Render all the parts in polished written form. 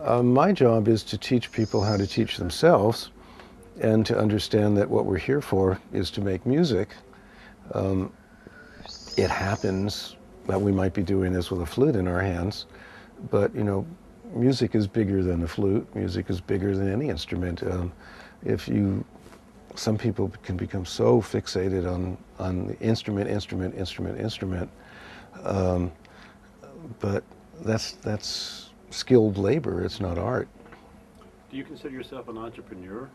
My job is to teach people how to teach themselves and to understand that what we're here for is to make music. Um, it happens that we might be doing this with a flute in our hands, but music is bigger than the flute. Music is bigger than any instrument. If you, some people can become so fixated on the instrument, um, but that's skilled labor. It's not art. Do you consider yourself an entrepreneur?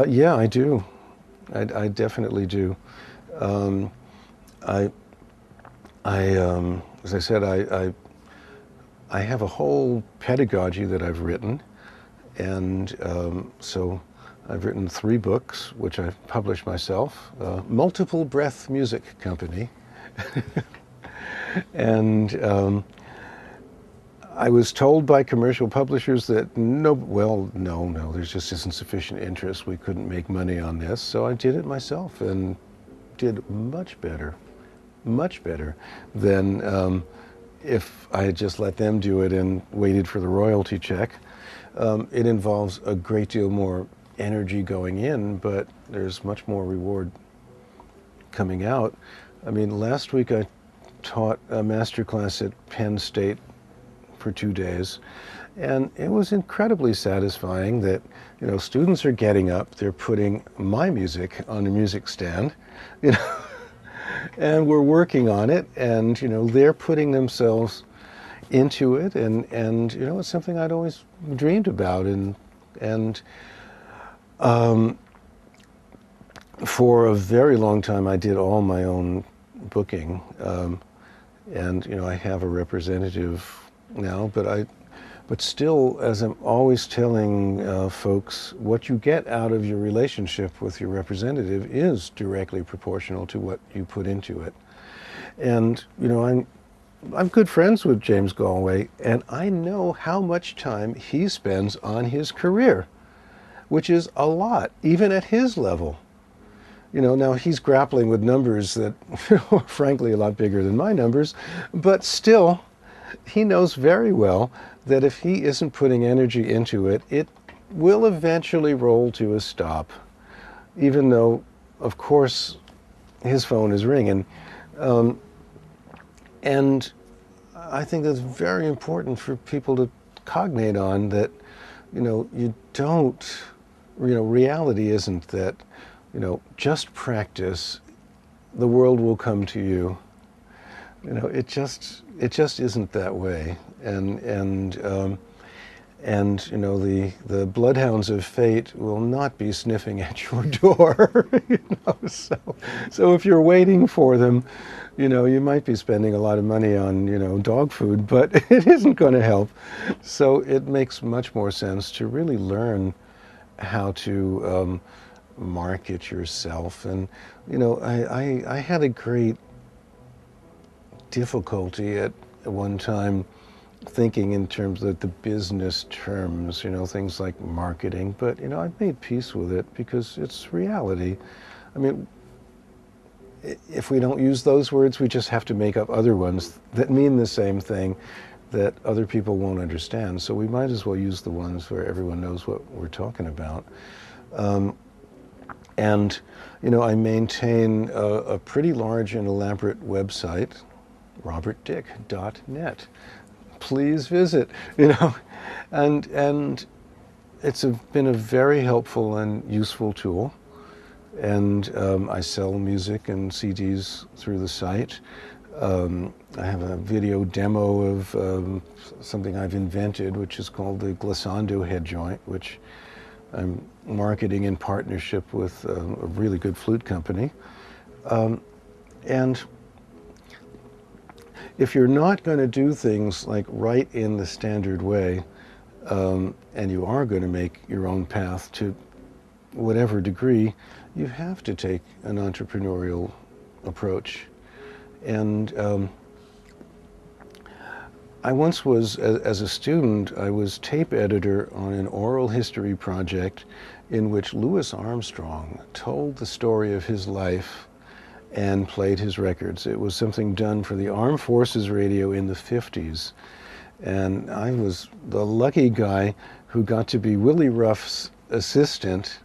Yeah, I do. I definitely do. Um, I, as I said, I have a whole pedagogy that I've written, and so I've written 3 books, which I've published myself. Multiple Breath Music Company, and I was told by commercial publishers that no, there just isn't sufficient interest. We couldn't make money on this, so I did it myself and did much better than if I had just let them do it and waited for the royalty check. It involves a great deal more energy going in, but there's much more reward coming out. I mean, last week I taught a master class at Penn State for 2 days, and it was incredibly satisfying that students are getting up, they're putting my music on a music stand, and we're working on it, and they're putting themselves into it, and it's something I'd always dreamed about, and for a very long time I did all my own booking, and I have a representative now, but still, as I'm always telling folks, what you get out of your relationship with your representative is directly proportional to what you put into it. And I'm good friends with James Galway, and I know how much time he spends on his career, which is a lot, even at his level. Now he's grappling with numbers that are frankly a lot bigger than my numbers, but still, he knows very well that if he isn't putting energy into it, it will eventually roll to a stop, even though, of course, his phone is ringing. And I think that's very important for people to cognate on, that, you don't, reality isn't that, just practice, the world will come to you. It just isn't that way, and the bloodhounds of fate will not be sniffing at your door. So if you're waiting for them, you might be spending a lot of money on dog food, but it isn't going to help. So it makes much more sense to really learn how to market yourself. And I had a great difficulty at one time thinking in terms of the business terms, things like marketing, but I've made peace with it because it's reality. I mean, if we don't use those words, we just have to make up other ones that mean the same thing that other people won't understand. So we might as well use the ones where everyone knows what we're talking about. And I maintain a pretty large and elaborate website, robertdick.net. Please visit, and it's been a very helpful and useful tool. And I sell music and CDs through the site. I have a video demo of something I've invented, which is called the glissando head joint, which I'm marketing in partnership with a really good flute company. And if you're not going to do things like right in the standard way, and you are going to make your own path to whatever degree, you have to take an entrepreneurial approach. And I once was, as a student, I was tape editor on an oral history project in which Louis Armstrong told the story of his life and played his records. It was something done for the Armed Forces Radio in the 50s. And I was the lucky guy who got to be Willie Ruff's assistant.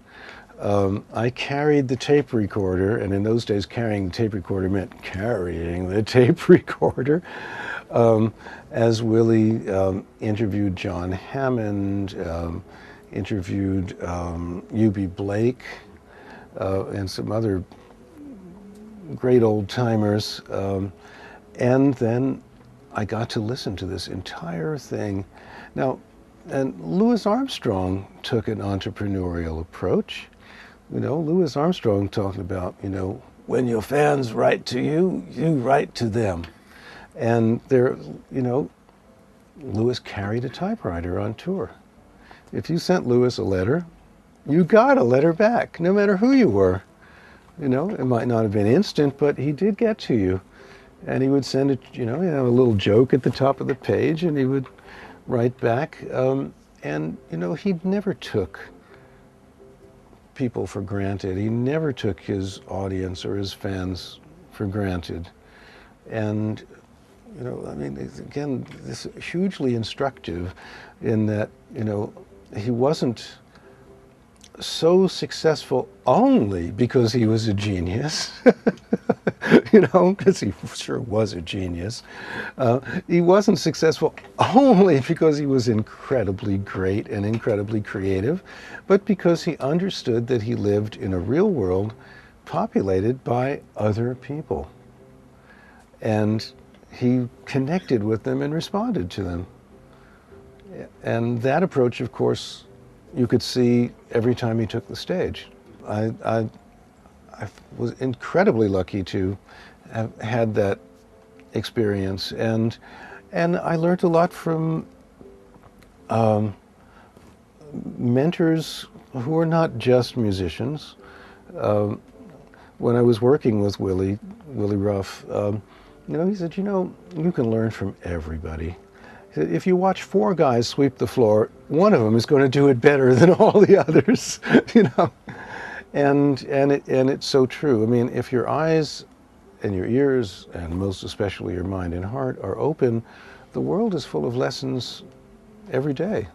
I carried the tape recorder, and in those days carrying the tape recorder meant carrying the tape recorder, as Willie interviewed John Hammond, interviewed U.B. Blake, and some other great old timers. And then I got to listen to this entire thing. Now, and Louis Armstrong took an entrepreneurial approach. You know, Louis Armstrong talking about, you know, when your fans write to you, you write to them. And there, you know, Louis carried a typewriter on tour. If you sent Louis a letter, you got a letter back, no matter who you were. You know, it might not have been instant, but he did get to you. And he would send it, you know, he'd have a little joke at the top of the page, and he would write back. And, you know, he never took people for granted. He never took his audience or his fans for granted. And, you know, I mean, again, this is hugely instructive in that, you know, he wasn't so successful only because he was a genius, you know, because he sure was a genius. He wasn't successful only because he was incredibly great and incredibly creative, but because he understood that he lived in a real world populated by other people. And he connected with them and responded to them. And that approach, of course, you could see every time he took the stage. I was incredibly lucky to have had that experience, and I learned a lot from mentors who are not just musicians. When I was working with Willie Ruff, you know, he said, you know, you can learn from everybody. If you watch 4 guys sweep the floor, one of them is going to do it better than all the others, you know. And it's so true. I mean, if your eyes and your ears, and most especially your mind and heart, are open, the world is full of lessons every day.